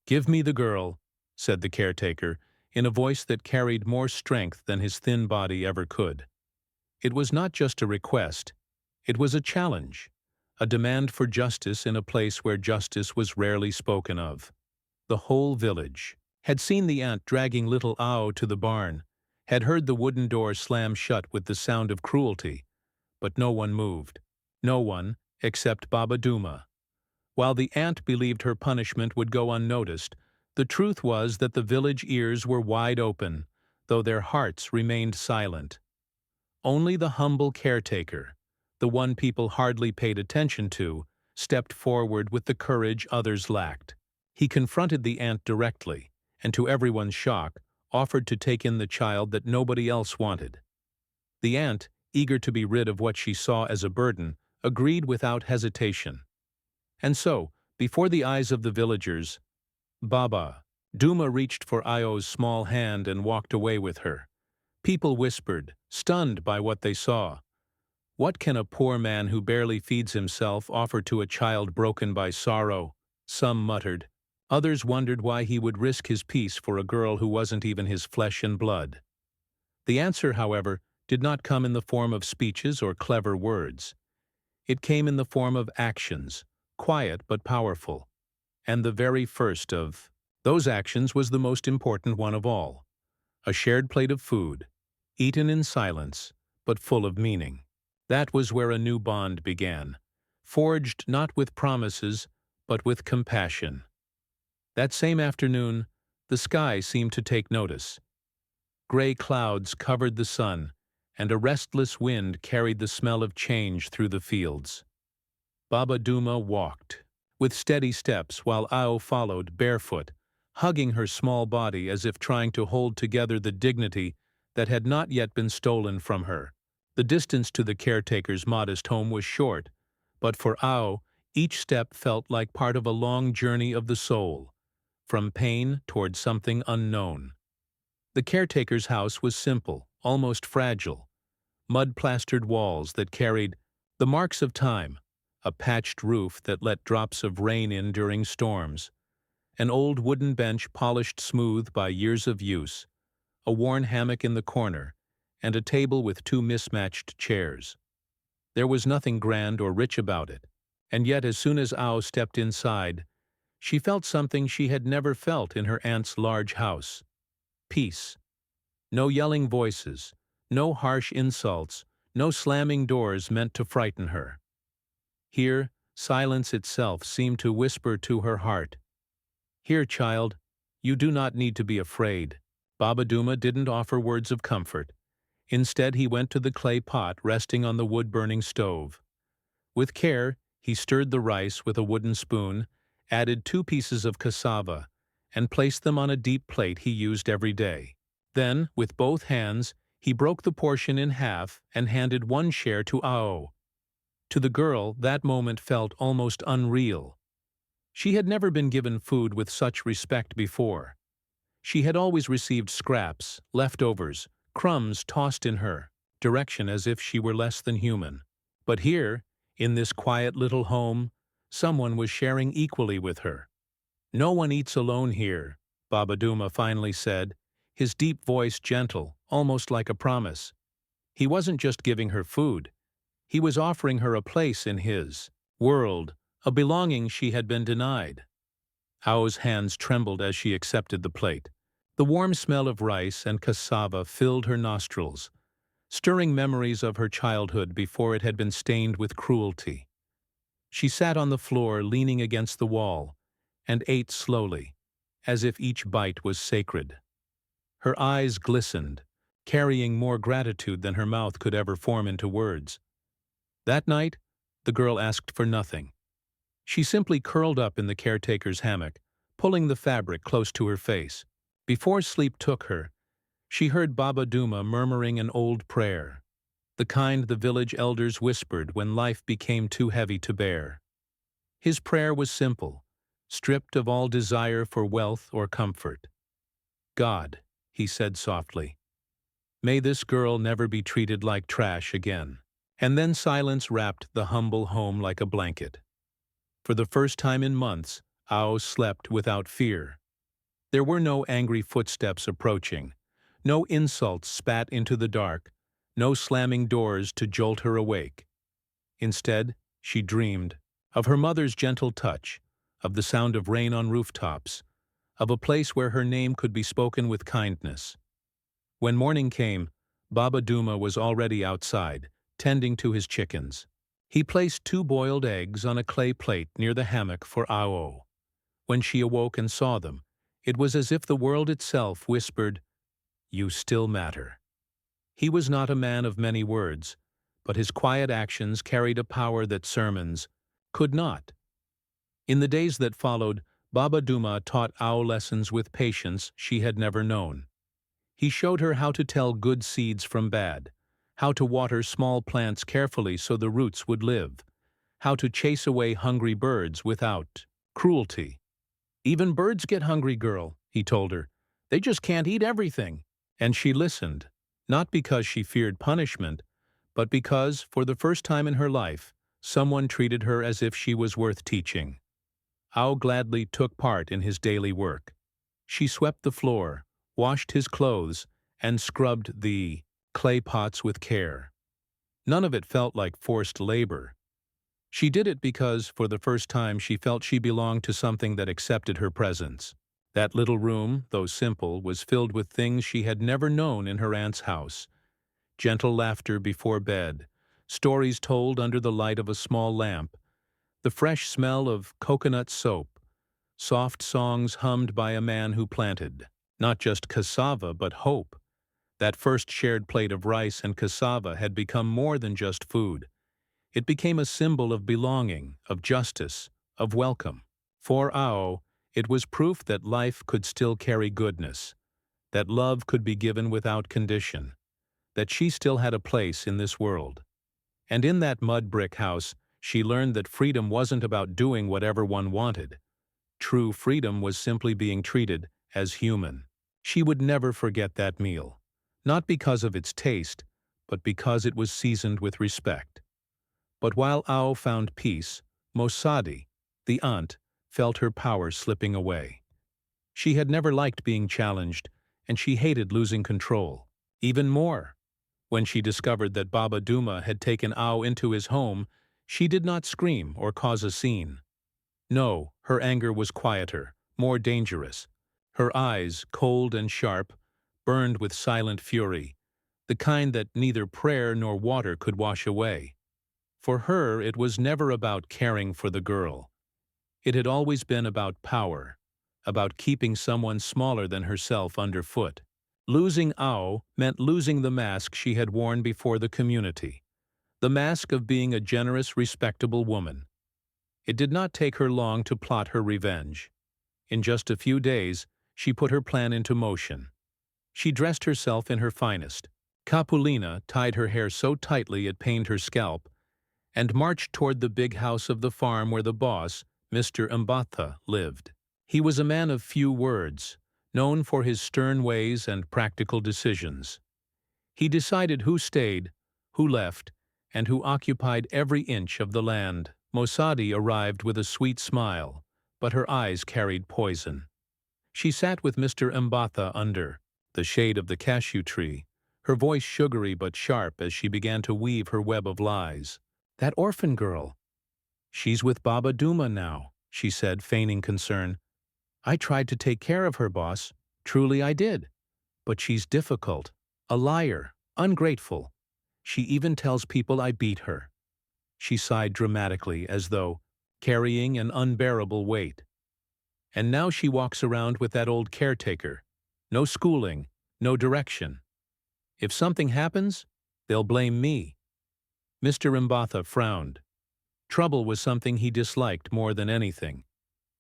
"Give me the girl," said the caretaker, in a voice that carried more strength than his thin body ever could. It was not just a request, it was a challenge, a demand for justice in a place where justice was rarely spoken of. The whole village had seen the aunt dragging little Ao to the barn, had heard the wooden door slam shut with the sound of cruelty, but no one moved. No one, except Baba Duma. While the aunt believed her punishment would go unnoticed, the truth was that the village ears were wide open, though their hearts remained silent. Only the humble caretaker, the one people hardly paid attention to, stepped forward with the courage others lacked. He confronted the aunt directly, and to everyone's shock, offered to take in the child that nobody else wanted. The aunt, eager to be rid of what she saw as a burden, agreed without hesitation. And so, before the eyes of the villagers, Baba Duma reached for Ayo's small hand and walked away with her. People whispered, stunned by what they saw. "What can a poor man who barely feeds himself offer to a child broken by sorrow?" Some muttered. Others wondered why he would risk his peace for a girl who wasn't even his flesh and blood. The answer, however, did not come in the form of speeches or clever words. It came in the form of actions, quiet but powerful. And the very first of those actions was the most important one of all. A shared plate of food, eaten in silence, but full of meaning. That was where a new bond began, forged not with promises, but with compassion. That same afternoon, the sky seemed to take notice. Gray clouds covered the sun, and a restless wind carried the smell of change through the fields. Baba Duma walked, with steady steps, while Ao followed, barefoot, hugging her small body as if trying to hold together the dignity that had not yet been stolen from her. The distance to the caretaker's modest home was short, but for Ao, each step felt like part of a long journey of the soul, from pain toward something unknown. The caretaker's house was simple, almost fragile. Mud-plastered walls that carried the marks of time, a patched roof that let drops of rain in during storms, an old wooden bench polished smooth by years of use, a worn hammock in the corner, and a table with two mismatched chairs. There was nothing grand or rich about it, and yet as soon as Ao stepped inside, she felt something she had never felt in her aunt's large house. Peace. No yelling voices, no harsh insults, no slamming doors meant to frighten her. Here, silence itself seemed to whisper to her heart, "Here, child, you do not need to be afraid." Baba Duma didn't offer words of comfort. Instead, he went to the clay pot resting on the wood-burning stove. With care, he stirred the rice with a wooden spoon, added 2 pieces of cassava, and placed them on a deep plate he used every day. Then, with both hands, he broke the portion in half and handed 1 share to Ao. To the girl, that moment felt almost unreal. She had never been given food with such respect before. She had always received scraps, leftovers, crumbs tossed in her direction as if she were less than human. But here, in this quiet little home, someone was sharing equally with her. "No one eats alone here," Baba Duma finally said, his deep voice gentle, almost like a promise. He wasn't just giving her food. He was offering her a place in his world, a belonging she had been denied. Ao's hands trembled as she accepted the plate. The warm smell of rice and cassava filled her nostrils, stirring memories of her childhood before it had been stained with cruelty. She sat on the floor, leaning against the wall, and ate slowly, as if each bite was sacred. Her eyes glistened, carrying more gratitude than her mouth could ever form into words. That night, the girl asked for nothing. She simply curled up in the caretaker's hammock, pulling the fabric close to her face. Before sleep took her, she heard Baba Duma murmuring an old prayer, the kind the village elders whispered when life became too heavy to bear. His prayer was simple, stripped of all desire for wealth or comfort. "God," he said softly, "may this girl never be treated like trash again." And then silence wrapped the humble home like a blanket. For the first time in months, Ao slept without fear. There were no angry footsteps approaching, no insults spat into the dark, no slamming doors to jolt her awake. Instead, she dreamed of her mother's gentle touch, of the sound of rain on rooftops, of a place where her name could be spoken with kindness. When morning came, Baba Duma was already outside, tending to his chickens. He placed 2 boiled eggs on a clay plate near the hammock for Ao. When she awoke and saw them, it was as if the world itself whispered, "You still matter." He was not a man of many words, but his quiet actions carried a power that sermons could not. In the days that followed, Baba Duma taught Ao lessons with patience she had never known. He showed her how to tell good seeds from bad, how to water small plants carefully so the roots would live, how to chase away hungry birds without cruelty. "Even birds get hungry, girl," he told her. "They just can't eat everything." And she listened, not because she feared punishment, but because, for the first time in her life, someone treated her as if she was worth teaching. Ao gladly took part in his daily work. She swept the floor, washed his clothes, and scrubbed the clay pots with care. None of it felt like forced labor. She did it because, for the first time, she felt she belonged to something that accepted her presence. That little room, though simple, was filled with things she had never known in her aunt's house. Gentle laughter before bed, stories told under the light of a small lamp, the fresh smell of coconut soap, soft songs hummed by a man who planted not just cassava but hope. That first shared plate of rice and cassava had become more than just food. It became a symbol of belonging, of justice, of welcome. For Ao, it was proof that life could still carry goodness, that love could be given without condition, that she still had a place in this world. And in that mud brick house, she learned that freedom wasn't about doing whatever one wanted. True freedom was simply being treated as human. She would never forget that meal, not because of its taste, but because it was seasoned with respect. But while Ao found peace, Mosadi, the aunt, felt her power slipping away. She had never liked being challenged, and she hated losing control. Even more, when she discovered that Baba Duma had taken Ao into his home, she did not scream or cause a scene. No, her anger was quieter, more dangerous. Her eyes, cold and sharp, burned with silent fury, the kind that neither prayer nor water could wash away. For her, it was never about caring for the girl. It had always been about power, about keeping someone smaller than herself underfoot. Losing Ao meant losing the mask she had worn before the community, the mask of being a generous, respectable woman. It did not take her long to plot her revenge. In just a few days, she put her plan into motion. She dressed herself in her finest. Capulina tied her hair so tightly it pained her scalp, and marched toward the big house of the farm where the boss, Mr. Mbatha, lived. He was a man of few words, known for his stern ways and practical decisions. He decided who stayed, who left, and who occupied every inch of the land. Mosadi arrived with a sweet smile, but her eyes carried poison. She sat with Mr. Mbatha under the shade of the cashew tree, her voice sugary but sharp as she began to weave her web of lies. "That orphan girl. She's with Baba Duma now," she said, feigning concern. "I tried to take care of her, boss. Truly I did. But she's difficult, a liar, ungrateful. She even tells people I beat her." She sighed dramatically, as though carrying an unbearable weight. "And now she walks around with that old caretaker. No schooling, no direction. If something happens, they'll blame me." Mr. Mbatha frowned. Trouble was something he disliked more than anything,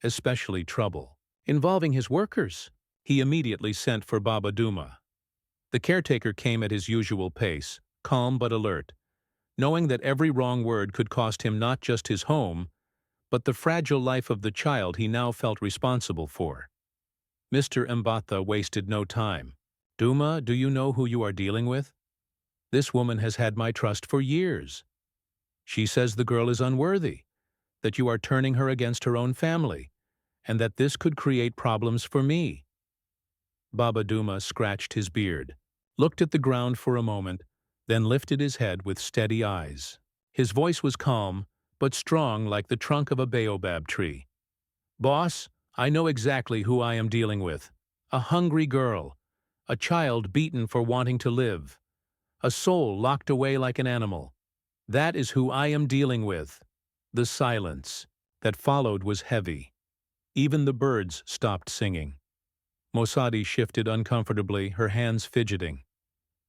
especially trouble involving his workers. He immediately sent for Baba Duma. The caretaker came at his usual pace, calm but alert, knowing that every wrong word could cost him not just his home, but the fragile life of the child he now felt responsible for. Mr. Mbatha wasted no time. "Duma, do you know who you are dealing with? This woman has had my trust for years. She says the girl is unworthy, that you are turning her against her own family, and that this could create problems for me. Baba Duma scratched his beard, looked at the ground for a moment, then lifted his head with steady eyes. His voice was calm, but strong like the trunk of a baobab tree. "Boss, I know exactly who I am dealing with. A hungry girl, a child beaten for wanting to live, a soul locked away like an animal. That is who I am dealing with." The silence that followed was heavy. Even the birds stopped singing. Mosadi shifted uncomfortably, her hands fidgeting.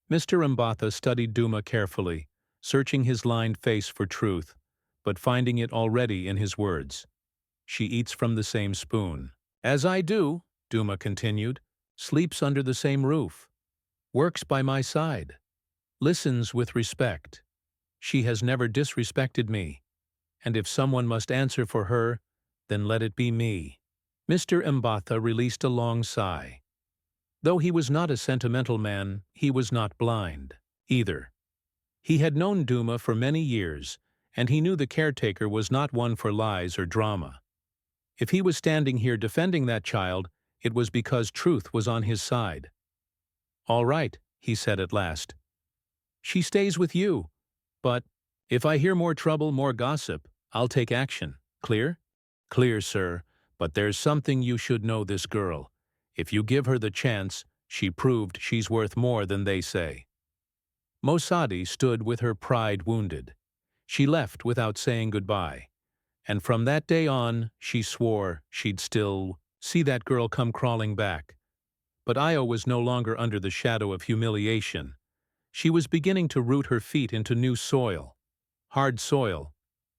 Mr. Mbatha studied Duma carefully, searching his lined face for truth, but finding it already in his words. "She eats from the same spoon." "As I do," Duma continued, "sleeps under the same roof, works by my side, listens with respect. She has never disrespected me, and if someone must answer for her, then let it be me." Mr. Mbatha released a long sigh. Though he was not a sentimental man, he was not blind, either. He had known Duma for many years, and he knew the caretaker was not one for lies or drama. If he was standing here defending that child, it was because truth was on his side. "All right," he said at last. "She stays with you, but if I hear more trouble, more gossip, I'll take action. Clear?" "Clear, sir, but there's something you should know this girl. If you give her the chance, she proved she's worth more than they say." Mosadi stood with her pride wounded. She left without saying goodbye, and from that day on, she swore she'd still see that girl come crawling back. But Io was no longer under the shadow of humiliation. She was beginning to root her feet into new soil. Hard soil,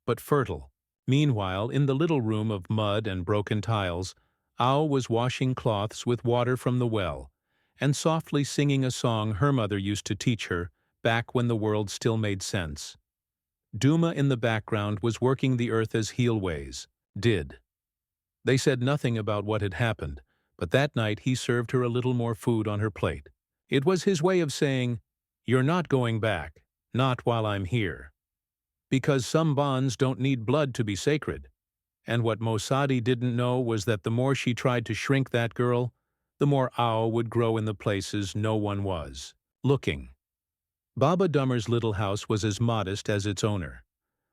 but fertile. Meanwhile, in the little room of mud and broken tiles, Ao was washing cloths with water from the well, and softly singing a song her mother used to teach her back when the world still made sense. Duma in the background was working the earth as Heelways did. They said nothing about what had happened, but that night he served her a little more food on her plate. It was his way of saying, "You're not going back, not while I'm here." Because some bonds don't need blood to be sacred. And what Mosadi didn't know was that the more she tried to shrink that girl, the more Ao would grow in the places no one was looking. Baba Dummer's little house was as modest as its owner.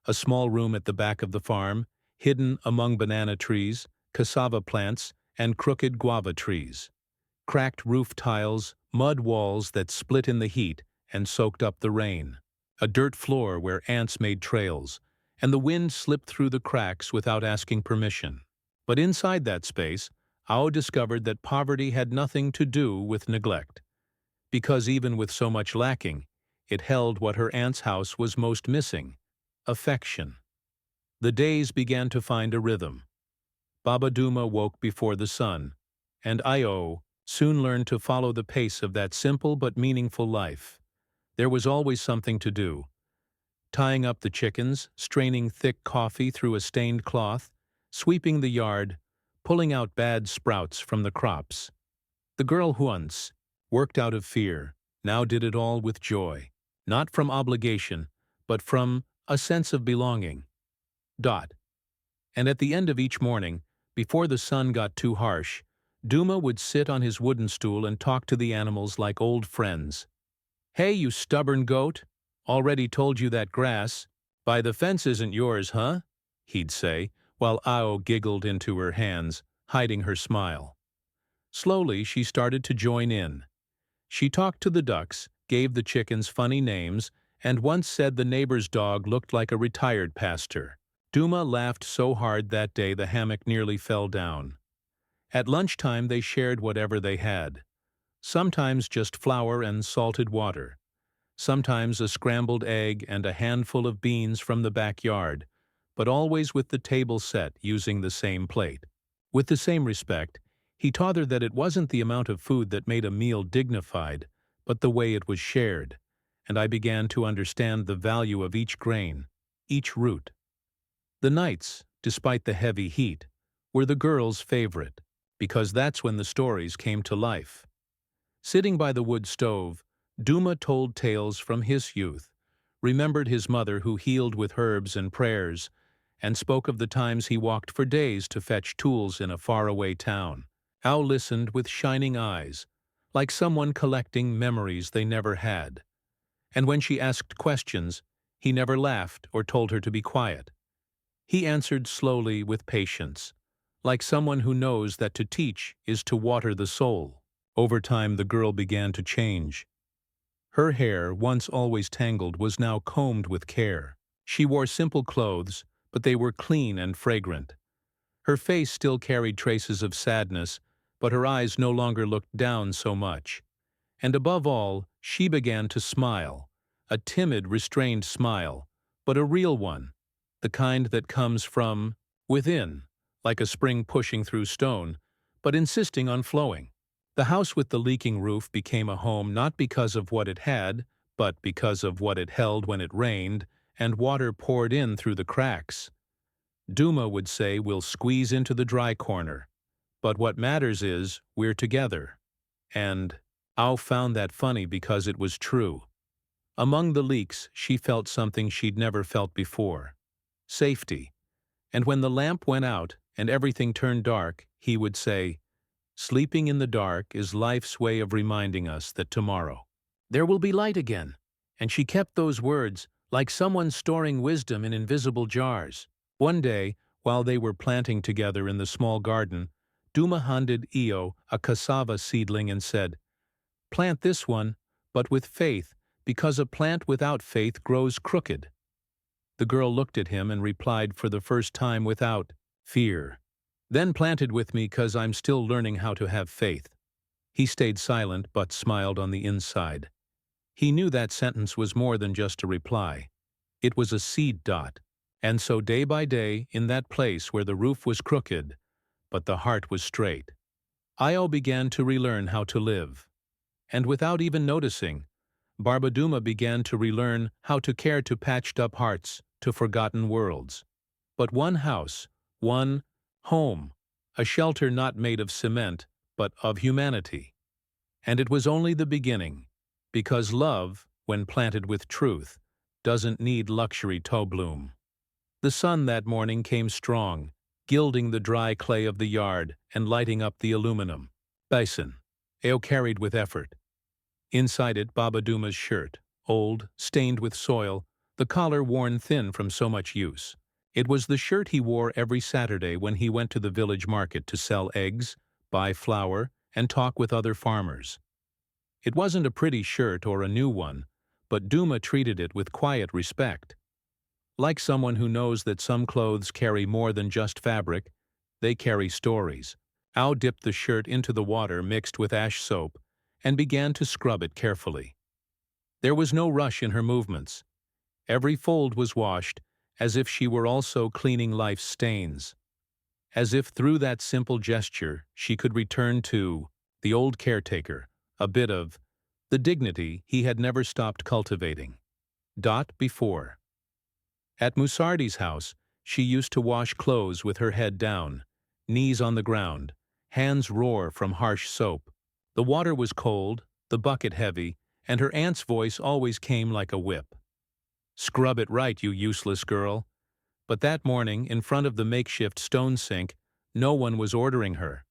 A small room at the back of the farm, hidden among banana trees, cassava plants, and crooked guava trees. Cracked roof tiles, mud walls that split in the heat and soaked up the rain. A dirt floor where ants made trails, and the wind slipped through the cracks without asking permission. But inside that space, Ao discovered that poverty had nothing to do with neglect. Because even with so much lacking, it held what her aunt's house was most missing: affection. The days began to find a rhythm. Baba Duma woke before the sun, and Io soon learned to follow the pace of that simple but meaningful life. There was always something to do. Tying up the chickens, straining thick coffee through a stained cloth, sweeping the yard, pulling out bad sprouts from the crops. The girl who once worked out of fear now did it all with joy, not from obligation, but from a sense of belonging. And at the end of each morning, before the sun got too harsh, Duma would sit on his wooden stool and talk to the animals like old friends. "Hey, you stubborn goat, already told you that grass by the fence isn't yours, huh?" he'd say, while Ao giggled into her hands, hiding her smile. Slowly, she started to join in. She talked to the ducks, gave the chickens funny names, and once said the neighbor's dog looked like a retired pastor. Duma laughed so hard that day the hammock nearly fell down. At lunchtime they shared whatever they had. Sometimes just flour and salted water. Sometimes a scrambled egg and a handful of beans from the backyard, but always with the table set using the same plate. With the same respect, he taught her that it wasn't the amount of food that made a meal dignified, but the way it was shared, and I began to understand the value of each grain, each root. The nights, despite the heavy heat, were the girls' favorite, because that's when the stories came to life. Sitting by the wood stove, Duma told tales from his youth, remembered his mother who healed with herbs and prayers, and spoke of the times he walked for days to fetch tools in a faraway town. Ao listened with shining eyes, like someone collecting memories they never had. And when she asked questions, he never laughed or told her to be quiet. He answered slowly with patience, like someone who knows that to teach is to water the soul. Over time, the girl began to change. Her hair, once always tangled, was now combed with care. She wore simple clothes, but they were clean and fragrant. Her face still carried traces of sadness, but her eyes no longer looked down so much. And above all, she began to smile, a timid, restrained smile, but a real one, the kind that comes from within, like a spring pushing through stone, but insisting on flowing. The house with the leaking roof became a home not because of what it had, but because of what it held when it rained and water poured in through the cracks. Duma would say we'll squeeze into the dry corner, but what matters is we're together. And Ao found that funny because it was true. Among the leaks, she felt something she'd never felt before. Safety. And when the lamp went out and everything turned dark, he would say, "Sleeping in the dark is life's way of reminding us that tomorrow there will be light again." And she kept those words like someone storing wisdom in invisible jars. One day, while they were planting together in the small garden, Duma handed Io a cassava seedling and said, "Plant this one, but with faith, because a plant without faith grows crooked." The girl looked at him and replied for the first time without fear, "Then plant it with me 'cause I'm still learning how to have faith." He stayed silent but smiled on the inside. He knew that sentence was more than just a reply. It was a seed dot. And so day by day, in that place where the roof was crooked, but the heart was straight, Io began to relearn how to live. And without even noticing, Barbaduma began to relearn how to care to patched-up hearts, to forgotten worlds. But one house, one home, a shelter not made of cement, but of humanity. And it was only the beginning, because love, when planted with truth, doesn't need luxury toe-bloom. The sun that morning came strong, gilding the dry clay of the yard and lighting up the aluminum basin. Ao carried with effort. Inside it, Babaduma's shirt, old, stained with soil, the collar worn thin from so much use. It was the shirt he wore every Saturday when he went to the village market to sell eggs, buy flour, and talk with other farmers. It wasn't a pretty shirt or a new one, but Duma treated it with quiet respect. Like someone who knows that some clothes carry more than just fabric, they carry stories. Ao dipped the shirt into the water mixed with ash soap and began to scrub it carefully. There was no rush in her movements. Every fold was washed, as if she were also cleaning life's stains. As if through that simple gesture she could return to the old caretaker, a bit of the dignity he had never stopped cultivating. Before. At Musardi's house, she used to wash clothes with her head down, knees on the ground, hands raw from harsh soap. The water was cold, the bucket heavy, and her aunt's voice always came like a whip. "Scrub it right, you useless girl." But that morning, in front of the makeshift stone sink, no one was ordering her.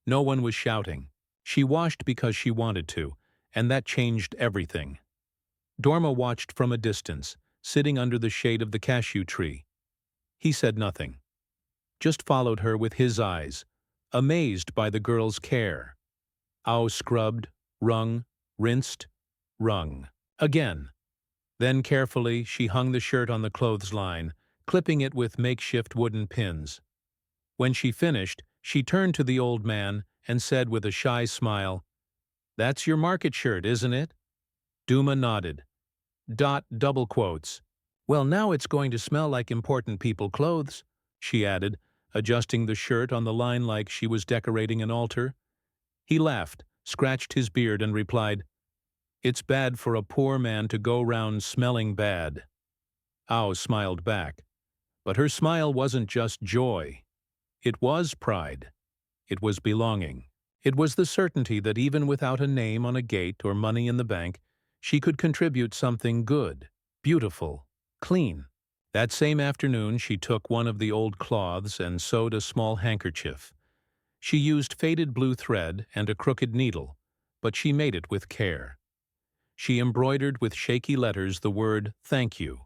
No one was shouting. She washed because she wanted to, and that changed everything. Dorma watched from a distance, sitting under the shade of the cashew tree. He said nothing, just followed her with his eyes, amazed by the girl's care. Ao scrubbed, wrung, rinsed, wrung. Again. Then carefully she hung the shirt on the clothesline, clipping it with makeshift wooden pins. When she finished, she turned to the old man and said with a shy smile, "That's your market shirt, isn't it?" Duma nodded. Double quotes. "Well, now it's going to smell like important people clothes," she added, adjusting the shirt on the line like she was decorating an altar. He laughed, scratched his beard, and replied, "It's bad for a poor man to go round smelling bad." Ao smiled back. But her smile wasn't just joy. It was pride. It was belonging. It was the certainty that even without a name on a gate or money in the bank, she could contribute something good, beautiful, clean. That same afternoon she took one of the old cloths and sewed a small handkerchief. She used faded blue thread and a crooked needle, but she made it with care. She embroidered with shaky letters the word "Thank you."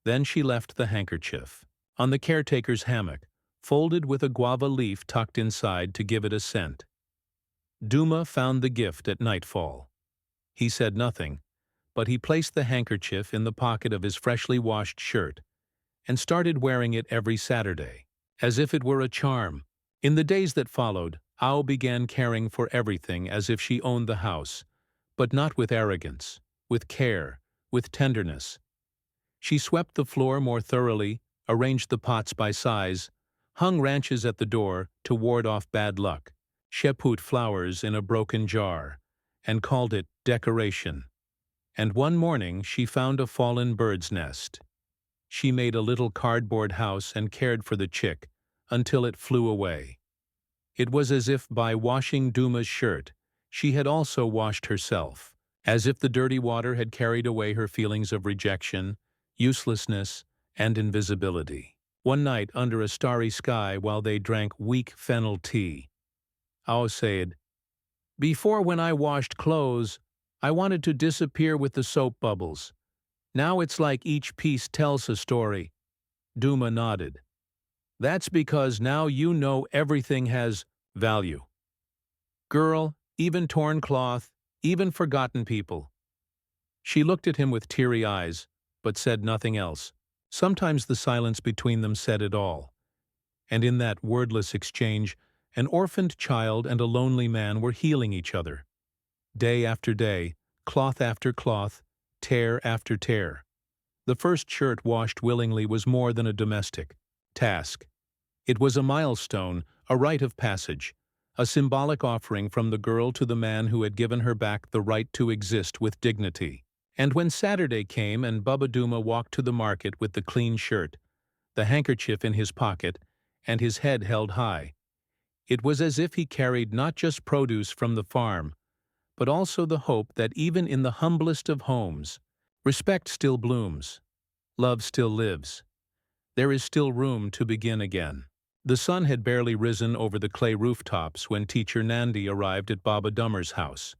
Then she left the handkerchief on the caretaker's hammock, folded with a guava leaf tucked inside to give it a scent. Duma found the gift at nightfall. He said nothing, but he placed the handkerchief in the pocket of his freshly washed shirt and started wearing it every Saturday, as if it were a charm. In the days that followed, Ao began caring for everything as if she owned the house, but not with arrogance, with care, with tenderness. She swept the floor more thoroughly, arranged the pots by size, hung ranches at the door to ward off bad luck, put flowers in a broken jar, and called it decoration. And one morning she found a fallen bird's nest. She made a little cardboard house and cared for the chick until it flew away. It was as if by washing Duma's shirt, she had also washed herself, as if the dirty water had carried away her feelings of rejection, uselessness, and invisibility. One night under a starry sky while they drank weak fennel tea, Ao said, "Before when I washed clothes, I wanted to disappear with the soap bubbles. Now it's like each piece tells a story." Duma nodded. "That's because now you know everything has value. Girl, even torn cloth, even forgotten people." She looked at him with teary eyes, but said nothing else. Sometimes the silence between them said it all. And in that wordless exchange, an orphaned child and a lonely man were healing each other. Day after day, cloth after cloth, tear after tear. The first shirt washed willingly was more than a domestic task. It was a milestone, a rite of passage, a symbolic offering from the girl to the man who had given her back the right to exist with dignity. And when Saturday came and Baba Duma walked to the market with the clean shirt, the handkerchief in his pocket, and his head held high, it was as if he carried not just produce from the farm, but also the hope that even in the humblest of homes, respect still blooms, love still lives. There is still room to begin again. The sun had barely risen over the clay rooftops when teacher Nandi arrived at Baba Dummer's house.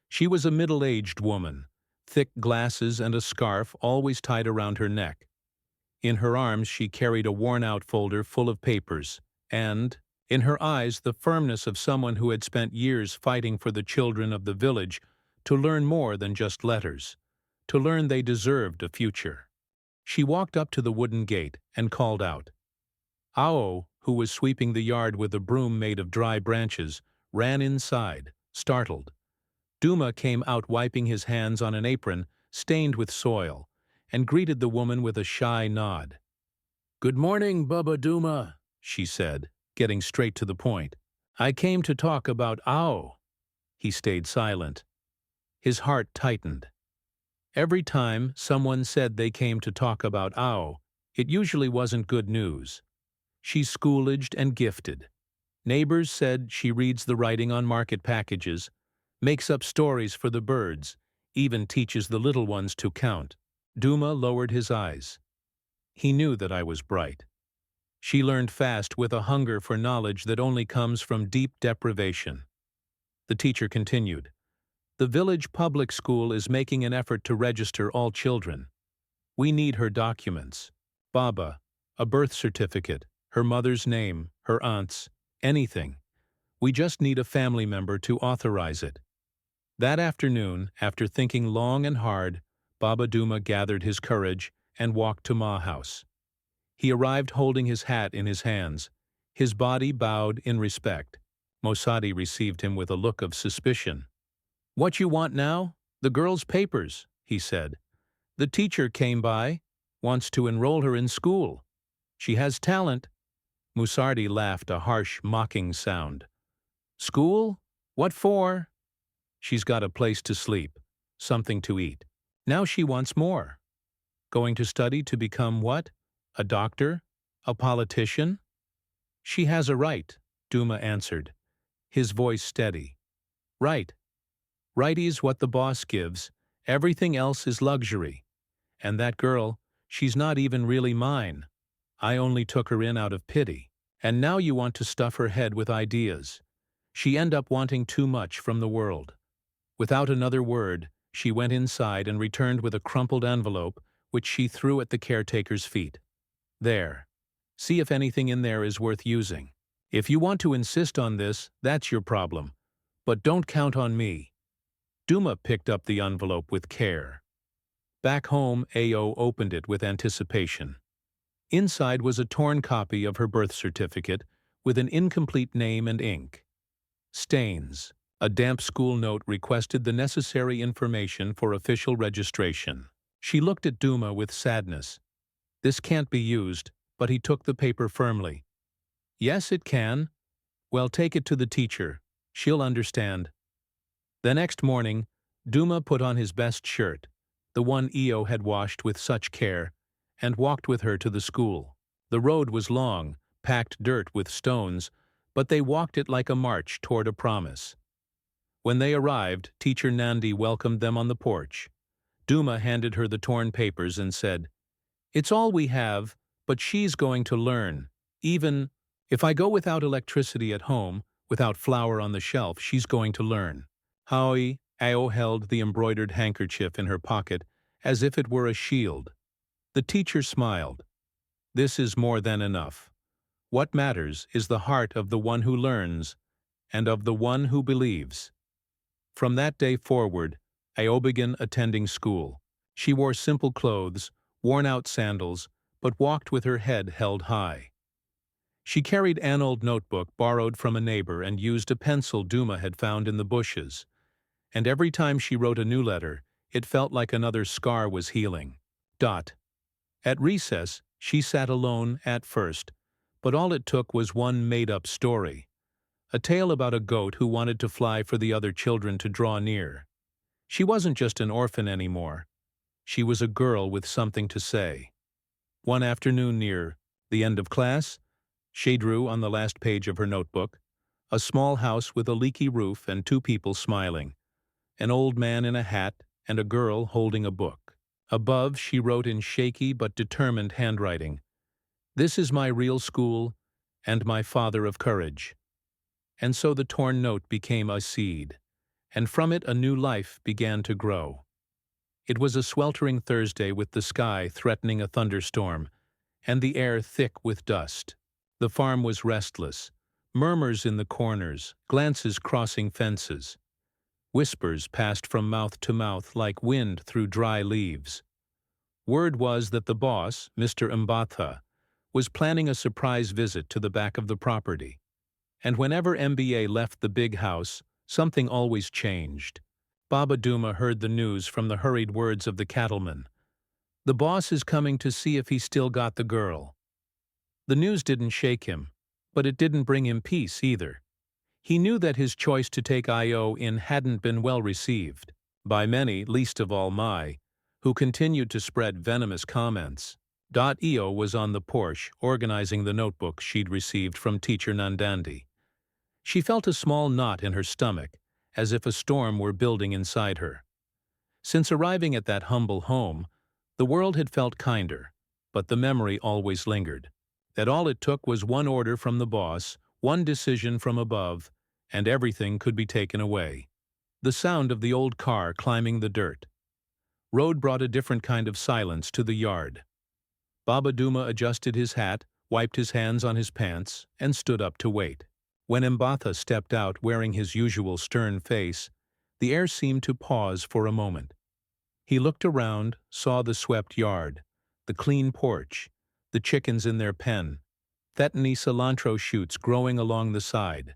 She was a middle-aged woman, thick glasses and a scarf always tied around her neck. In her arms she carried a worn-out folder full of papers, and, in her eyes, the firmness of someone who had spent years fighting for the children of the village to learn more than just letters, to learn they deserved a future. She walked up to the wooden gate and called out. Ao, who was sweeping the yard with a broom made of dry branches, ran inside, startled. Duma came out wiping his hands on an apron stained with soil, and greeted the woman with a shy nod. "Good morning, Baba Duma," she said, getting straight to the point. "I came to talk about Ao." He stayed silent. His heart tightened. Every time someone said they came to talk about Ao, it usually wasn't good news. She's school-aged and gifted. Neighbors said she reads the writing on market packages, makes up stories for the birds, even teaches the little ones to count. Duma lowered his eyes. He knew that I was bright. She learned fast with a hunger for knowledge that only comes from deep deprivation. The teacher continued. The village public school is making an effort to register all children. We need her documents. Baba, a birth certificate, her mother's name, her aunt's, anything. We just need a family member to authorize it. That afternoon, after thinking long and hard, Baba Duma gathered his courage and walked to Ma House. He arrived holding his hat in his hands, his body bowed in respect. Mosadi received him with a look of suspicion. "What you want now? The girl's papers," he said. "The teacher came by, wants to enroll her in school. She has talent." Musardi laughed a harsh, mocking sound. "School? What for?" "She's got a place to sleep, something to eat. Now she wants more. Going to study to become what? A doctor? A politician?" "She has a right," Duma answered, his voice steady. "Right. Right's what the boss gives, everything else is luxury. And that girl, She's not even really mine. I only took her in out of pity. And now you want to stuff her head with ideas. She ended up wanting too much from the world. Without another word, she went inside and returned with a crumpled envelope, which she threw at the caretaker's feet. There. See if anything in there is worth using. If you want to insist on this, that's your problem. But don't count on me. Duma picked up the envelope with care. Back home, Ao opened it with anticipation. Inside was a torn copy of her birth certificate with an incomplete name and ink. Stains. A damp school note requested the necessary information for official registration. She looked at Duma with sadness. This can't be used, but he took the paper firmly. Yes, it can. Well, take it to the teacher. She'll understand. The next morning, Duma put on his best shirt, the one Io had washed with such care, and walked with her to the school. The road was long, packed dirt with stones, but they walked it like a march toward a promise. When they arrived, Teacher Nandi welcomed them on the porch. Duma handed her the torn papers and said, "It's all we have, but she's going to learn. Even if I go without electricity at home, without flour on the shelf, she's going to learn." Ao held the embroidered handkerchief in her pocket as if it were a shield. The teacher smiled. This is more than enough. What matters is the heart of the one who learns and of the one who believes. From that day forward, Ao began attending school. She wore simple clothes, worn-out sandals, but walked with her head held high. She carried an old notebook borrowed from a neighbor and used a pencil Duma had found in the bushes. And every time she wrote a new letter, it felt like another scar was healing. At recess, she sat alone at first, but all it took was one made-up story. A tale about a goat who wanted to fly for the other children to draw near. She wasn't just an orphan anymore. She was a girl with something to say. One afternoon near the end of class, she drew on the last page of her notebook a small house with a leaky roof and two people smiling, an old man in a hat and a girl holding a book. Above, she wrote in shaky but determined handwriting, "This is my real school and my father of courage." And so the torn note became a seed, and from it a new life began to grow. It was a sweltering Thursday with the sky threatening a thunderstorm, and the air thick with dust. The farm was restless, murmurs in the corners, glances crossing fences. Whispers passed from mouth to mouth like wind through dry leaves. Word was that the boss, Mr. Mbatha, was planning a surprise visit to the back of the property. And whenever MBA left the big house, something always changed. Baba Duma heard the news from the hurried words of the cattleman. "The boss is coming to see if he still got the girl." The news didn't shake him, but it didn't bring him peace either. He knew that his choice to take Io in hadn't been well received, by many, least of all Mai, who continued to spread venomous comments. Io was on the porch organizing the notebook she'd received from Teacher Nandandi. She felt a small knot in her stomach, as if a storm were building inside her. Since arriving at that humble home, the world had felt kinder, but the memory always lingered. That all it took was one order from the boss, one decision from above, and everything could be taken away. The sound of the old car climbing the dirt. Road brought a different kind of silence to the yard. Baba Duma adjusted his hat, wiped his hands on his pants, and stood up to wait. When Mbatha stepped out wearing his usual stern face, the air seemed to pause for a moment. He looked around, saw the swept yard, the clean porch, the chickens in their pen, thetiony cilantro shoots growing along the side.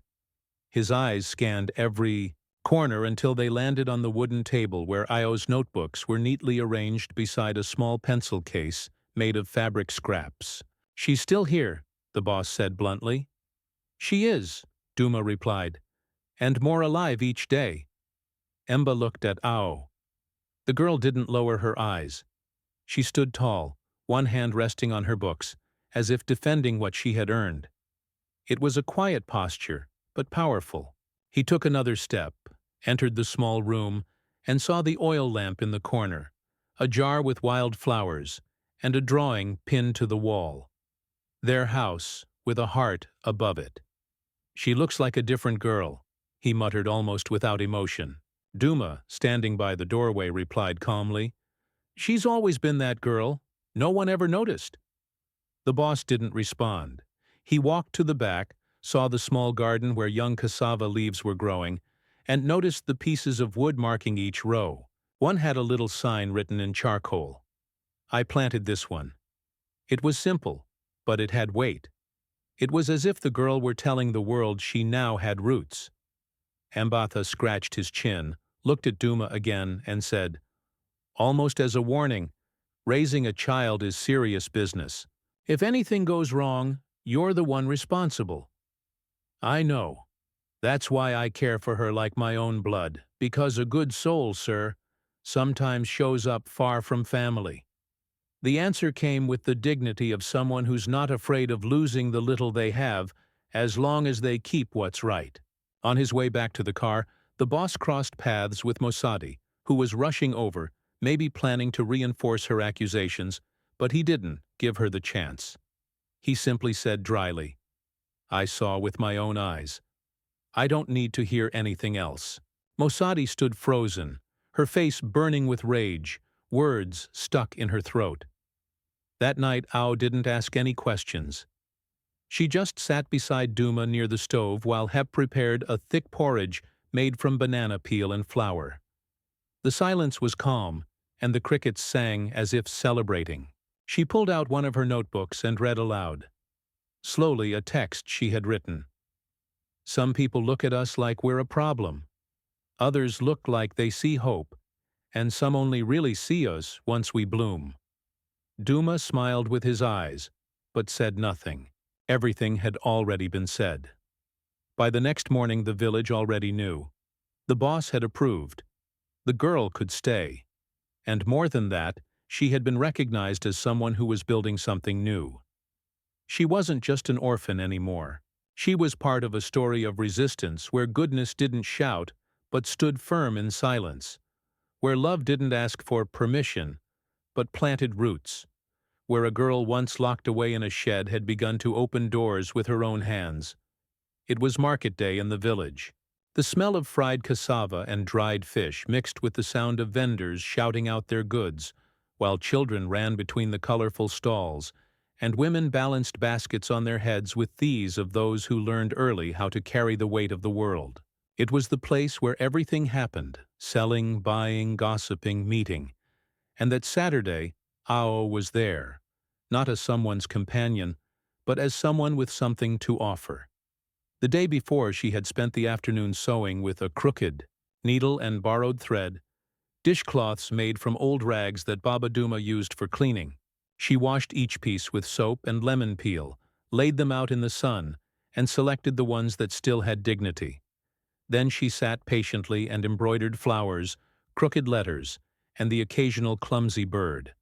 His eyes scanned every corner until they landed on the wooden table where Io's notebooks were neatly arranged beside a small pencil case made of fabric scraps. "She's still here," the boss said bluntly. "She is," Duma replied, "and more alive each day." Emba looked at Ao. The girl didn't lower her eyes. She stood tall, one hand resting on her books, as if defending what she had earned. It was a quiet posture, but powerful. He took another step, entered the small room, and saw the oil lamp in the corner, a jar with wild flowers, and a drawing pinned to the wall. Their house, with a heart above it. "She looks like a different girl," he muttered almost without emotion. Duma, standing by the doorway, replied calmly, "She's always been that girl. No one ever noticed." The boss didn't respond. He walked to the back, saw the small garden where young cassava leaves were growing, and noticed the pieces of wood marking each row. One had a little sign written in charcoal. "I planted this one." It was simple, but it had weight. It was as if the girl were telling the world she now had roots. Ambatha scratched his chin, looked at Duma again, and said, almost as a warning, "Raising a child is serious business. If anything goes wrong, you're the one responsible." "I know. That's why I care for her like my own blood, because a good soul, sir, sometimes shows up far from family." The answer came with the dignity of someone who's not afraid of losing the little they have, as long as they keep what's right. On his way back to the car, the boss crossed paths with Mosadi, who was rushing over, maybe planning to reinforce her accusations, but he didn't give her the chance. He simply said dryly, "I saw with my own eyes. I don't need to hear anything else." Mosadi stood frozen, her face burning with rage, words stuck in her throat. That night, Ao didn't ask any questions. She just sat beside Duma near the stove while Hep prepared a thick porridge made from banana peel and flour. The silence was calm, and the crickets sang as if celebrating. She pulled out one of her notebooks and read aloud. Slowly, a text she had written. "Some people look at us like we're a problem. Others look like they see hope, and some only really see us once we bloom." Duma smiled with his eyes, but said nothing. Everything had already been said. By the next morning, the village already knew. The boss had approved. The girl could stay. And more than that, she had been recognized as someone who was building something new. She wasn't just an orphan anymore. She was part of a story of resistance where goodness didn't shout, but stood firm in silence. Where love didn't ask for permission, but planted roots. Where a girl once locked away in a shed had begun to open doors with her own hands. It was market day in the village. The smell of fried cassava and dried fish mixed with the sound of vendors shouting out their goods, while children ran between the colorful stalls, and women balanced baskets on their heads with these of those who learned early how to carry the weight of the world. It was the place where everything happened, selling, buying, gossiping, meeting. And that Saturday, Ao was there, not as someone's companion, but as someone with something to offer. The day before, she had spent the afternoon sewing with a crooked needle and borrowed thread, dishcloths made from old rags that Baba Duma used for cleaning. She washed each piece with soap and lemon peel, laid them out in the sun, and selected the ones that still had dignity. Then she sat patiently and embroidered flowers, crooked letters, and the occasional clumsy bird.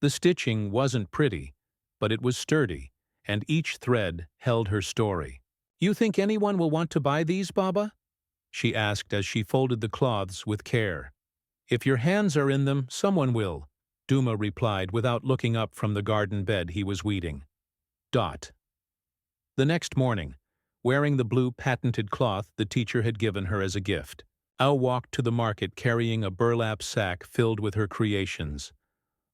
The stitching wasn't pretty, but it was sturdy, and each thread held her story. "You think anyone will want to buy these, Baba?" she asked as she folded the cloths with care. "If your hands are in them, someone will," Duma replied without looking up from the garden bed he was weeding. Dot. The next morning, wearing the blue patented cloth the teacher had given her as a gift, Ao walked to the market carrying a burlap sack filled with her creations.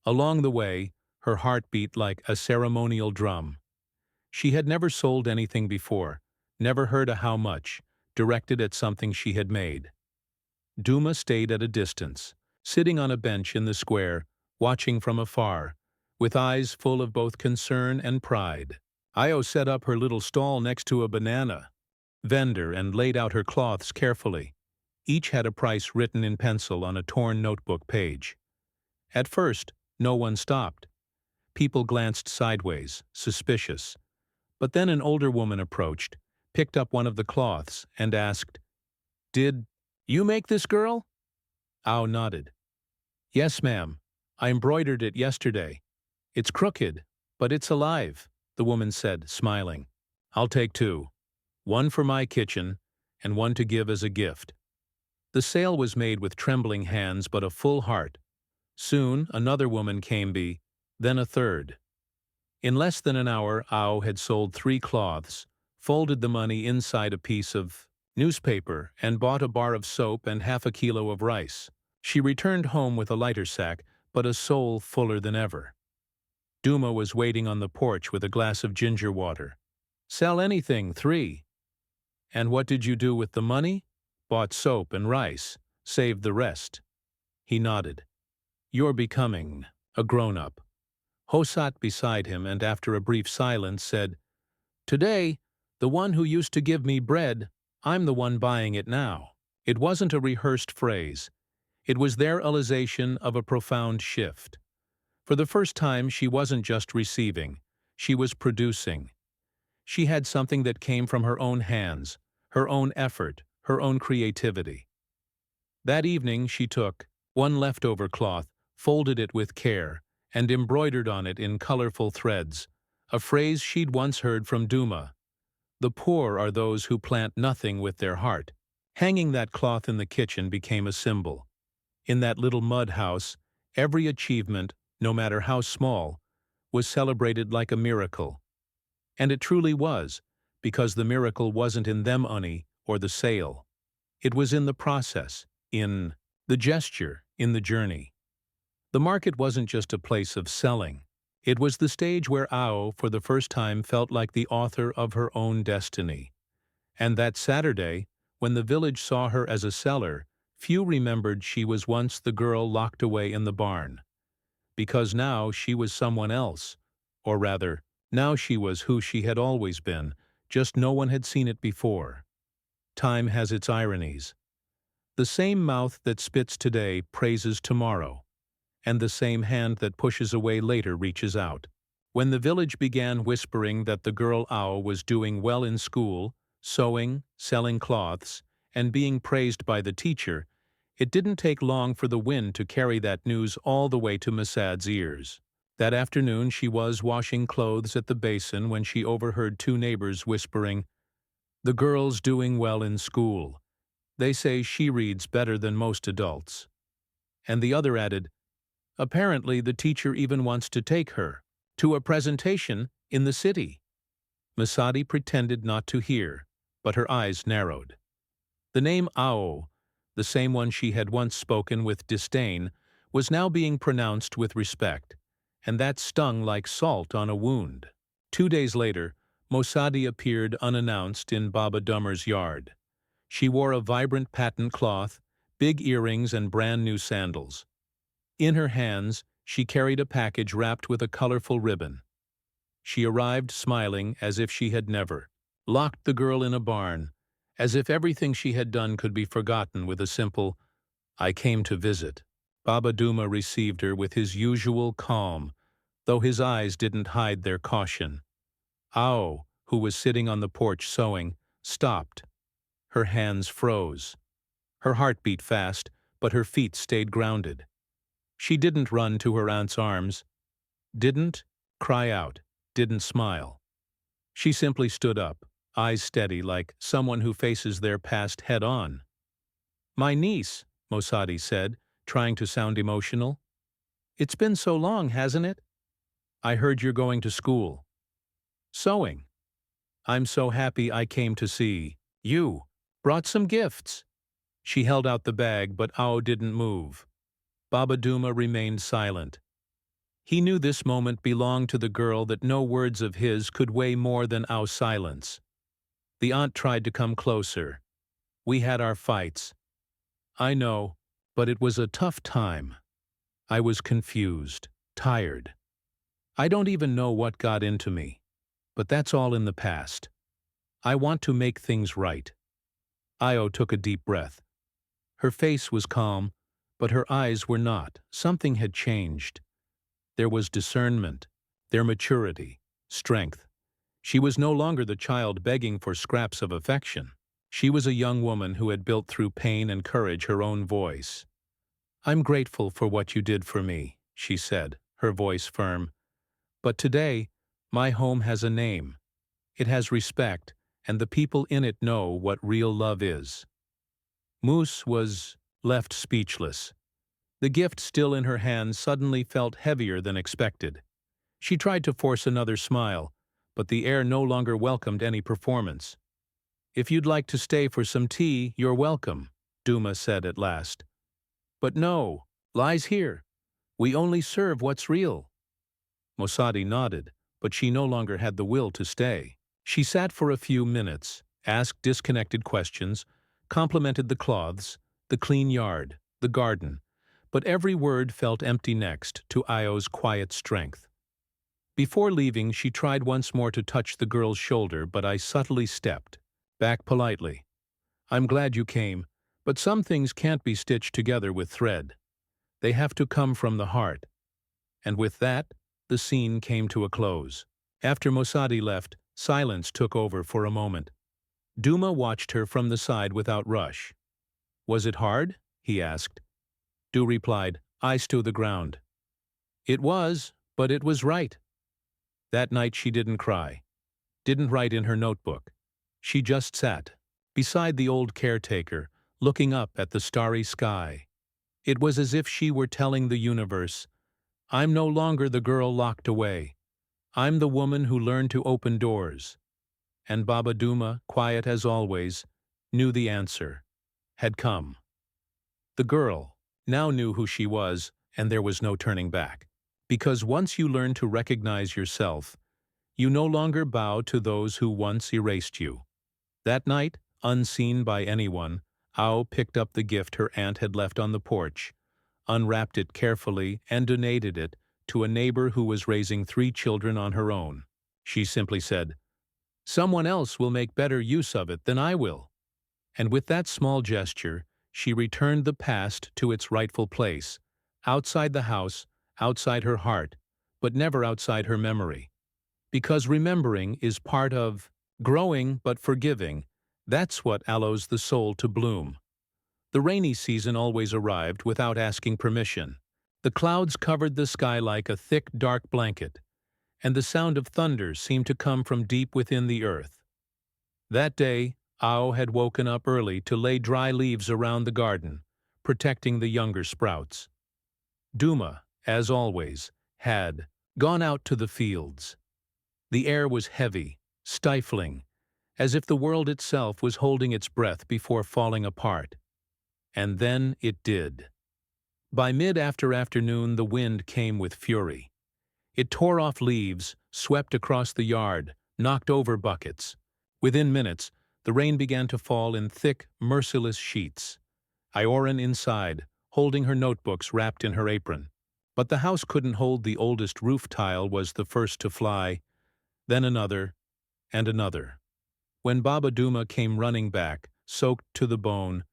Along the way, her heart beat like a ceremonial drum. She had never sold anything before, never heard a how much, directed at something she had made. Duma stayed at a distance, sitting on a bench in the square, watching from afar, with eyes full of both concern and pride. Io set up her little stall next to a banana vendor and laid out her cloths carefully. Each had a price written in pencil on a torn notebook page. At first, no one stopped. People glanced sideways, suspicious. But then an older woman approached, picked up one of the cloths, and asked, "Did you make this, girl?" Ao nodded. "Yes, ma'am. I embroidered it yesterday. It's crooked, but it's alive," the woman said, smiling. "I'll take two. One for my kitchen, and one to give as a gift." The sale was made with trembling hands but a full heart. Soon, another woman came by. then a third. In less than an hour, Ao had sold 3 cloths, folded the money inside a piece of newspaper, and bought a bar of soap and half a kilo of rice. She returned home with a lighter sack, but a soul fuller than ever. Duma was waiting on the porch with a glass of ginger water. "Sell anything, 3. "And what did you do with the money?" "Bought soap and rice, saved the rest." He nodded. "You're becoming a grown-up." Ho sat beside him and after a brief silence said, "Today, the one who used to give me bread, I'm the one buying it now." It wasn't a rehearsed phrase. It was their realization of a profound shift. For the first time, she wasn't just receiving. She was producing. She had something that came from her own hands, her own effort, her own creativity. That evening, she took one leftover cloth, folded it with care, and embroidered on it in colorful threads, a phrase she'd once heard from Duma. "The poor are those who plant nothing with their heart." Hanging that cloth in the kitchen became a symbol. In that little mud house, every achievement, no matter how small, was celebrated like a miracle. And it truly was, because the miracle wasn't in the money or the sale. It was in the process, in the gesture, in the journey. The market wasn't just a place of selling. It was the stage where Ao, for the first time, felt like the author of her own destiny. And that Saturday, when the village saw her as a seller, few remembered she was once the girl locked away in the barn. Because now she was someone else. Or rather, now she was who she had always been, just no one had seen it before. Time has its ironies. The same mouth that spits today praises tomorrow, and the same hand that pushes away later reaches out. When the village began whispering that the girl Ao was doing well in school, sewing, selling cloths, and being praised by the teacher, it didn't take long for the wind to carry that news all the way to Masad's ears. That afternoon she was washing clothes at the basin when she overheard 2 neighbors whispering, "The girl's doing well in school. They say she reads better than most adults." And the other added, "Apparently the teacher even wants to take her to a presentation in the city." Masadi pretended not to hear, but her eyes narrowed. The name Ao, the same one she had once spoken with disdain, was now being pronounced with respect, and that stung like salt on a wound. 2 days later, Mosadi appeared unannounced in Baba Dummer's yard. She wore a vibrant patent cloth, big earrings, and brand-new sandals. In her hands, she carried a package wrapped with a colorful ribbon. She arrived smiling as if she had never locked the girl in a barn, as if everything she had done could be forgotten with a simple, "I came to visit." Baba Duma received her with his usual calm, though his eyes didn't hide their caution. Ao, who was sitting on the porch sewing, stopped. Her hands froze. Her heart beat fast, but her feet stayed grounded. She didn't run to her aunt's arms, didn't cry out, didn't smile. She simply stood up, eyes steady like someone who faces their past head-on. "My niece," Mosadi said, trying to sound emotional. "It's been so long, hasn't it? I heard you're going to school." "Sewing. I'm so happy I came to see you. Brought some gifts." She held out the bag, but Ao didn't move. Baba Duma remained silent. He knew this moment belonged to the girl, that no words of his could weigh more than Ao's silence. The aunt tried to come closer. "We had our fights." "I know, but it was a tough time. I was confused, tired. I don't even know what got into me. But that's all in the past. I want to make things right." Io took a deep breath. Her face was calm, but her eyes were not. Something had changed. There was discernment, their maturity, strength. She was no longer the child begging for scraps of affection. She was a young woman who had built through pain and courage her own voice. "I'm grateful for what you did for me," she said, her voice firm. "But today, my home has a name. It has respect, and the people in it know what real love is." Moose was left speechless. The gift still in her hand suddenly felt heavier than expected. She tried to force another smile, but the air no longer welcomed any performance. "If you'd like to stay for some tea, you're welcome," Duma said at last. "But no, lies here. We only serve what's real." Mosadi nodded, but she no longer had the will to stay. She sat for a few minutes, asked disconnected questions, complimented the cloths, the clean yard, the garden, but every word felt empty next to Io's quiet strength. Before leaving, she tried once more to touch the girl's shoulder, but I subtly stepped back politely. "I'm glad you came, but some things can't be stitched together with thread. They have to come from the heart." And with that, the scene came to a close. After Mosadi left, silence took over for a moment. Duma watched her from the side without rush. "Was it hard?" he asked. Du replied, eyes to the ground. "It was, but it was right." That night she didn't cry, didn't write in her notebook. She just sat, beside the old caretaker, looking up at the starry sky. It was as if she were telling the universe, "I'm no longer the girl locked away. I'm the woman who learned to open doors." And Baba Duma, quiet as always, knew the answer had come. The girl now knew who she was, and there was no turning back. Because once you learn to recognize yourself, you no longer bow to those who once erased you. That night, unseen by anyone, Ao picked up the gift her aunt had left on the porch, unwrapped it carefully, and donated it to a neighbor who was raising 3 children on her own. She simply said, "Someone else will make better use of it than I will." And with that small gesture, she returned the past to its rightful place, outside the house, outside her heart, but never outside her memory. Because remembering is part of growing but forgiving, that's what allows the soul to bloom. The rainy season always arrived without asking permission. The clouds covered the sky like a thick, dark blanket, and the sound of thunder seemed to come from deep within the earth. That day, Ao had woken up early to lay dry leaves around the garden, protecting the younger sprouts. Duma, as always, had gone out to the fields. The air was heavy, stifling, as if the world itself was holding its breath before falling apart. And then it did. By mid-afternoon, the wind came with fury. It tore off leaves, swept across the yard, knocked over buckets. Within minutes, the rain began to fall in thick, merciless sheets. Ioran inside, holding her notebooks wrapped in her apron. But the house couldn't hold. The oldest roof tile was the first to fly, then another, and another. When Baba Duma came running back, soaked to the bone,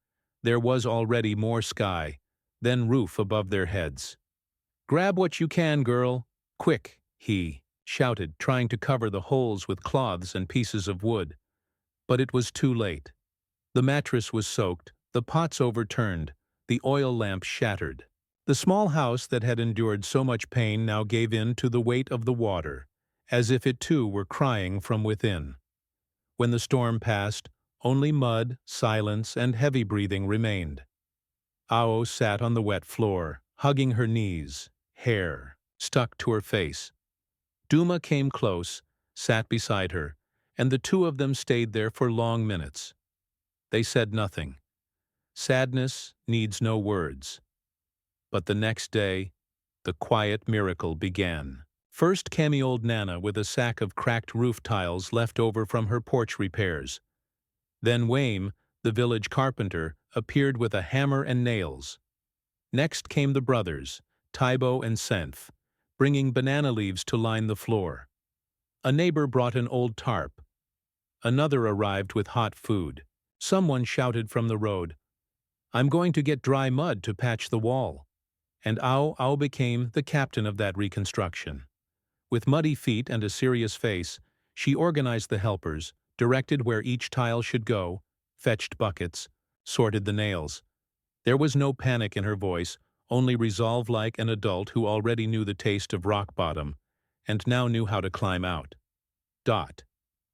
there was already more sky, then roof above their heads. "Grab what you can, girl! Quick!" he shouted, trying to cover the holes with cloths and pieces of wood. But it was too late. The mattress was soaked, the pots overturned, the oil lamp shattered. The small house that had endured so much pain now gave in to the weight of the water, as if it too were crying from within. When the storm passed, only mud, silence, and heavy breathing remained. Ao sat on the wet floor, hugging her knees, hair stuck to her face. Duma came close, sat beside her, and the two of them stayed there for long minutes. They said nothing. Sadness needs no words. But the next day, the quiet miracle began. First came old Nana with a sack of cracked roof tiles left over from her porch repairs. Then Wame, the village carpenter, appeared with a hammer and nails. Next came the brothers, Taibo and Senf, bringing banana leaves to line the floor. A neighbor brought an old tarp. Another arrived with hot food. Someone shouted from the road, "I'm going to get dry mud to patch the wall." And Ao became the captain of that reconstruction. With muddy feet and a serious face, she organized the helpers, directed where each tile should go, fetched buckets, sorted the nails. There was no panic in her voice, only resolve like an adult who already knew the taste of rock bottom and now knew how to climb out.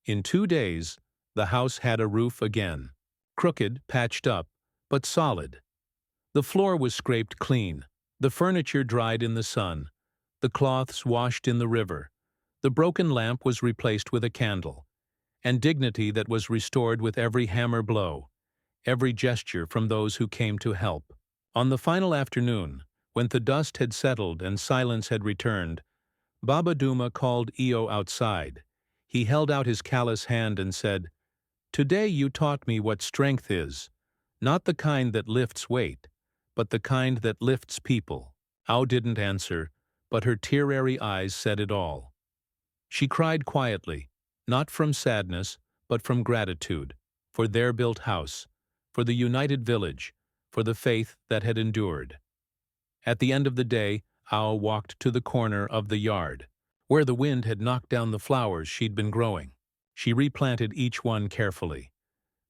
In 2 days, the house had a roof again. Crooked, patched up, but solid. The floor was scraped clean, the furniture dried in the sun, the cloths washed in the river, the broken lamp was replaced with a candle, and dignity that was restored with every hammer blow, every gesture from those who came to help. On the final afternoon, when the dust had settled and silence had returned, Baba Duma called Io outside. He held out his callous hand and said, "Today you taught me what strength is, not the kind that lifts weight, but the kind that lifts people." Ao didn't answer, but her tear-airy eyes said it all. She cried quietly, not from sadness, but from gratitude, for their built house, for the united village, for the faith that had endured. At the end of the day, Ao walked to the corner of the yard, where the wind had knocked down the flowers she'd been growing. She replanted each one carefully.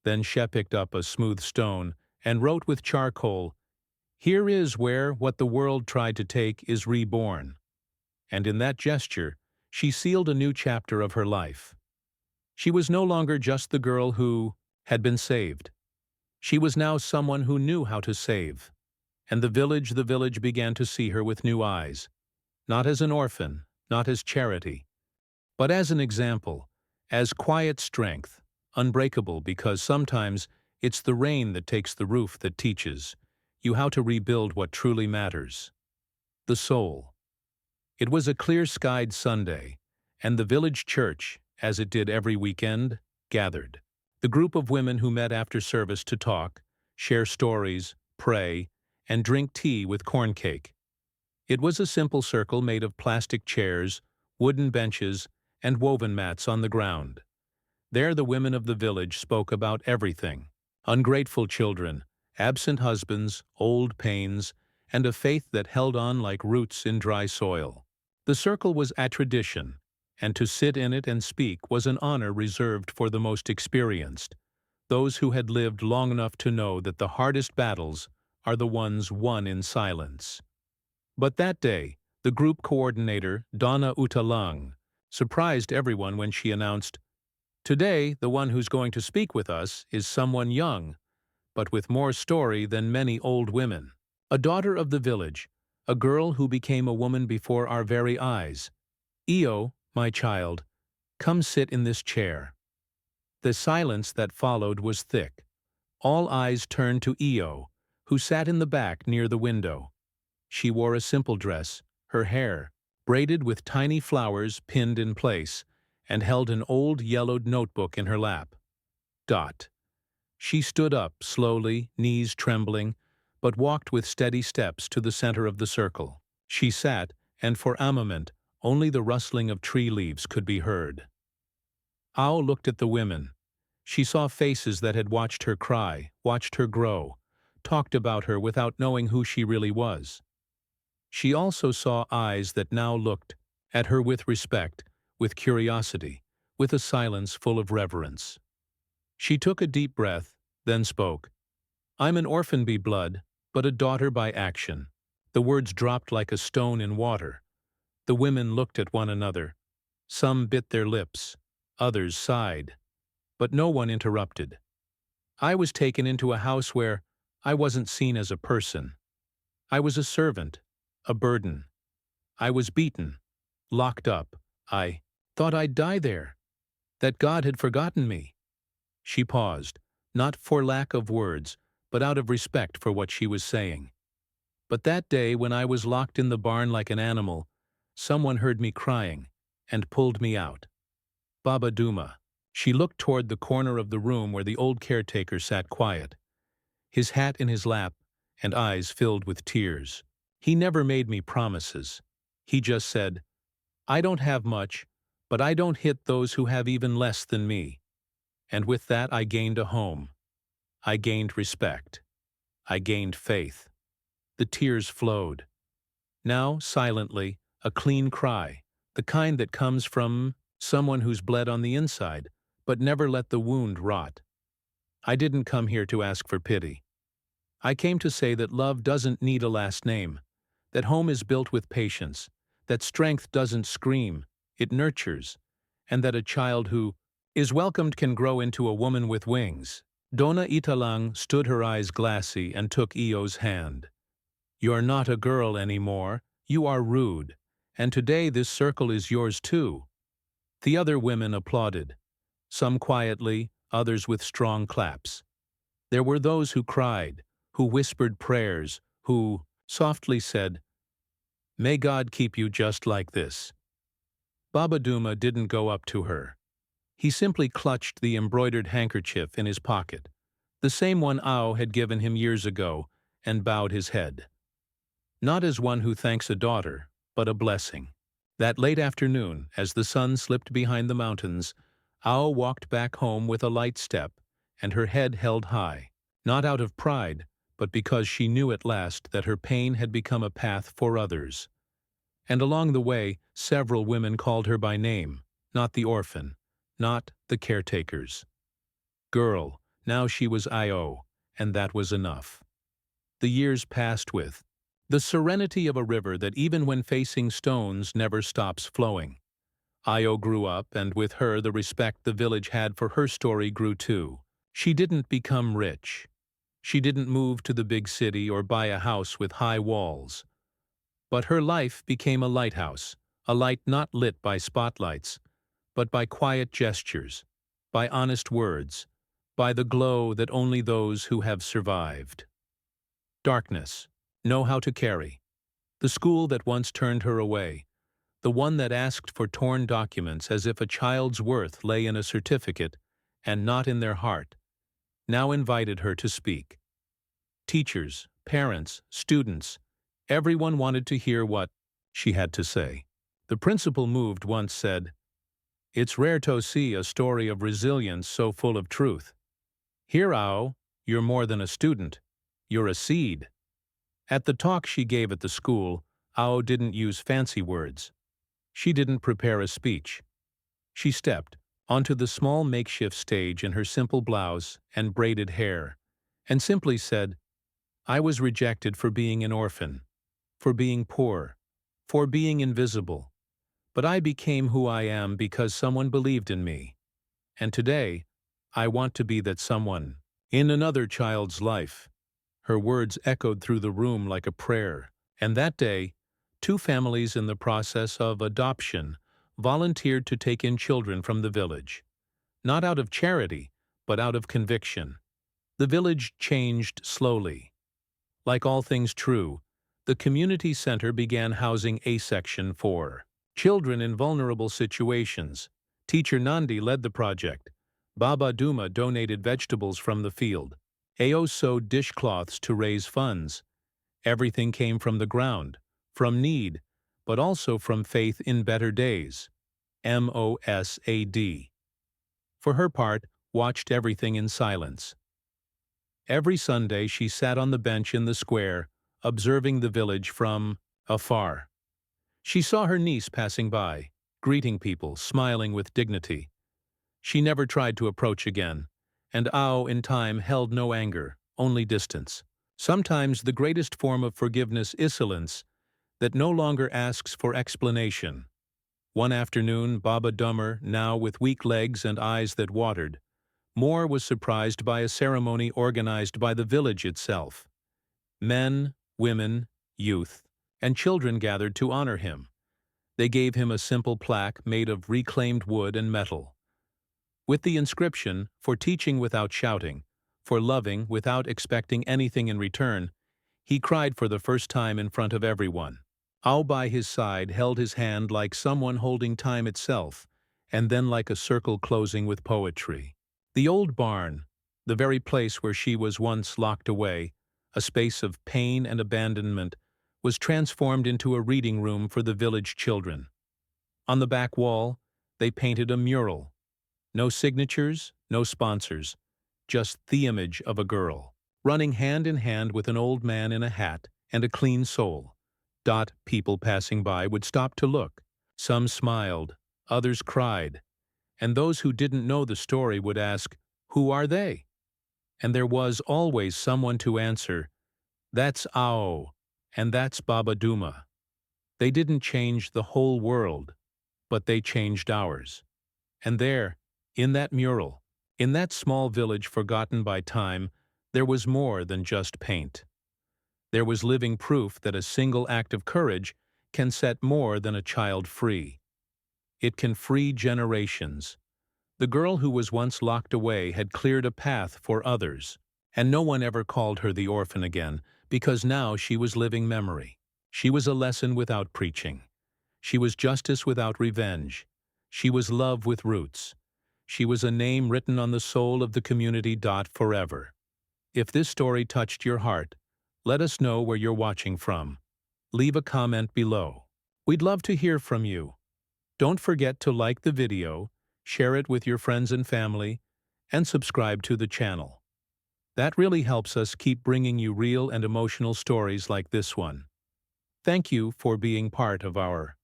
Then she picked up a smooth stone and wrote with charcoal, "Here is where what the world tried to take is reborn." And in that gesture, she sealed a new chapter of her life. She was no longer just the girl who had been saved. She was now someone who knew how to save. And the village began to see her with new eyes, not as an orphan, not as charity, but as an example, as quiet strength, unbreakable because sometimes it's the rain that takes the roof that teaches you how to rebuild what truly matters. The soul. It was a clear-skied Sunday, and the village church, as it did every weekend, gathered. The group of women who met after service to talk, share stories, pray, and drink tea with corn cake. It was a simple circle made of plastic chairs, wooden benches, and woven mats on the ground. There the women of the village spoke about everything: ungrateful children, absent husbands, old pains, and a faith that held on like roots in dry soil. The circle was a tradition, and to sit in it and speak was an honor reserved for the most experienced, those who had lived long enough to know that the hardest battles are the ones won in silence. But that day, the group coordinator, Donna Utalang, surprised everyone when she announced, "Today, the one who's going to speak with us is someone young, but with more story than many old women. A daughter of the village, a girl who became a woman before our very eyes. Io, my child, come sit in this chair." The silence that followed was thick. All eyes turned to Io, who sat in the back near the window. She wore a simple dress, her hair braided with tiny flowers pinned in place, and held an old yellowed notebook in her lap. She stood up slowly, knees trembling, but walked with steady steps to the center of the circle. She sat, and for a moment, only the rustling of tree leaves could be heard. Ao looked at the women. She saw faces that had watched her cry, watched her grow, talked about her without knowing who she really was. She also saw eyes that now looked at her with respect, with curiosity, with a silence full of reverence. She took a deep breath, then spoke. "I'm an orphan by blood, but a daughter by action." The words dropped like a stone in water. The women looked at one another. Some bit their lips, others sighed, but no one interrupted. "I was taken into a house where I wasn't seen as a person. I was a servant, a burden. I was beaten, locked up. I thought I'd die there, that God had forgotten me." She paused, not for lack of words, but out of respect for what she was saying. "But that day when I was locked in the barn like an animal, someone heard me crying and pulled me out. Baba Duma." She looked toward the corner of the room where the old caretaker sat quiet, his hat in his lap and eyes filled with tears. "He never made me promises. He just said, 'I don't have much, but I don't hit those who have even less than me.' And with that I gained a home. I gained respect. I gained faith." The tears flowed. Now, silently, a clean cry, the kind that comes from someone who's bled on the inside, but never let the wound rot. "I didn't come here to ask for pity. I came to say that love doesn't need a last name, that home is built with patience, that strength doesn't scream, it nurtures, and that a child who is welcomed can grow into a woman with wings." Donna Italang stood, her eyes glassy, and took Io's hand. "You're not a girl anymore, you are rude, and today this circle is yours too." The other women applauded, some quietly, others with strong claps. There were those who cried, who whispered prayers, who softly said, "May God keep you just like this." Baba Duma didn't go up to her. He simply clutched the embroidered handkerchief in his pocket, the same one Ao had given him years ago, and bowed his head. Not as one who thanks a daughter, but a blessing. That late afternoon, as the sun slipped behind the mountains, Ao walked back home with a light step, and her head held high, not out of pride, but because she knew at last that her pain had become a path for others. And along the way, several women called her by name, not the orphan, not the caretakers. Girl, now she was Io, and that was enough. The years passed with the serenity of a river that even when facing stones never stops flowing. Io grew up, and with her the respect the village had for her story grew too. She didn't become rich. She didn't move to the big city or buy a house with high walls. But her life became a lighthouse, a light not lit by spotlights, but by quiet gestures, by honest words, by the glow that only those who have survived. Darkness, know how to carry. The school that once turned her away, the one that asked for torn documents as if a child's worth lay in a certificate and not in their heart, now invited her to speak. Teachers, parents, students, everyone wanted to hear what she had to say. The principal, moved, once said, "It's rare to see a story of resilience so full of truth. Here, Ao, you're more than a student, you're a seed." At the talk she gave at the school, Ao didn't use fancy words. She didn't prepare a speech. She stepped onto the small makeshift stage in her simple blouse and braided hair, and simply said, "I was rejected for being an orphan, for being poor, for being invisible. But I became who I am because someone believed in me. And today, I want to be that someone in another child's life." Her words echoed through the room like a prayer, and that day, 2 families in the process of adoption volunteered to take in children from the village. Not out of charity, but out of conviction. The village changed slowly. Like all things true, the community center began housing a section for children in vulnerable situations. Teacher Nandi led the project. Baba Duma donated vegetables from the field. Ao sewed dishcloths to raise funds. Everything came from the ground, from need, but also from faith in better days. MOSAD. For her part, watched everything in silence. Every Sunday she sat on the bench in the square, observing the village from afar. She saw her niece passing by, greeting people, smiling with dignity. She never tried to approach again, and Ao in time held no anger, only distance. Sometimes the greatest form of forgiveness is silence that no longer asks for explanation. One afternoon, Baba Dummer, now with weak legs and eyes that watered, Moore was surprised by a ceremony organized by the village itself. Men, women, youth, and children gathered to honor him. They gave him a simple plaque made of reclaimed wood and metal, with the inscription, "For teaching without shouting, for loving without expecting anything in return." He cried for the first time in front of everyone. Ao by his side held his hand like someone holding time itself, and then like a circle closing with poetry. The old barn, the very place where she was once locked away, a space of pain and abandonment, was transformed into a reading room for the village children. On the back wall, they painted a mural. No signatures, no sponsors, just the image of a girl, running hand in hand with an old man in a hat and a clean soul. People passing by would stop to look. Some smiled, others cried, and those who didn't know the story would ask, "Who are they?" And there was always someone to answer, "That's Ao, and that's Baba Duma." They didn't change the whole world, but they changed ours. And there, in that mural, in that small village forgotten by time, there was more than just paint. There was living proof that a single act of courage can set more than a child free. It can free generations. The girl who was once locked away had cleared a path for others, and no one ever called her the orphan again, because now she was living memory. She was a lesson without preaching. She was justice without revenge. She was love with roots. She was a name written on the soul of the community. Forever. If this story touched your heart, let us know where you're watching from. Leave a comment below. We'd love to hear from you. Don't forget to like the video, share it with your friends and family, and subscribe to the channel. That really helps us keep bringing you real and emotional stories like this one. Thank you for being part of our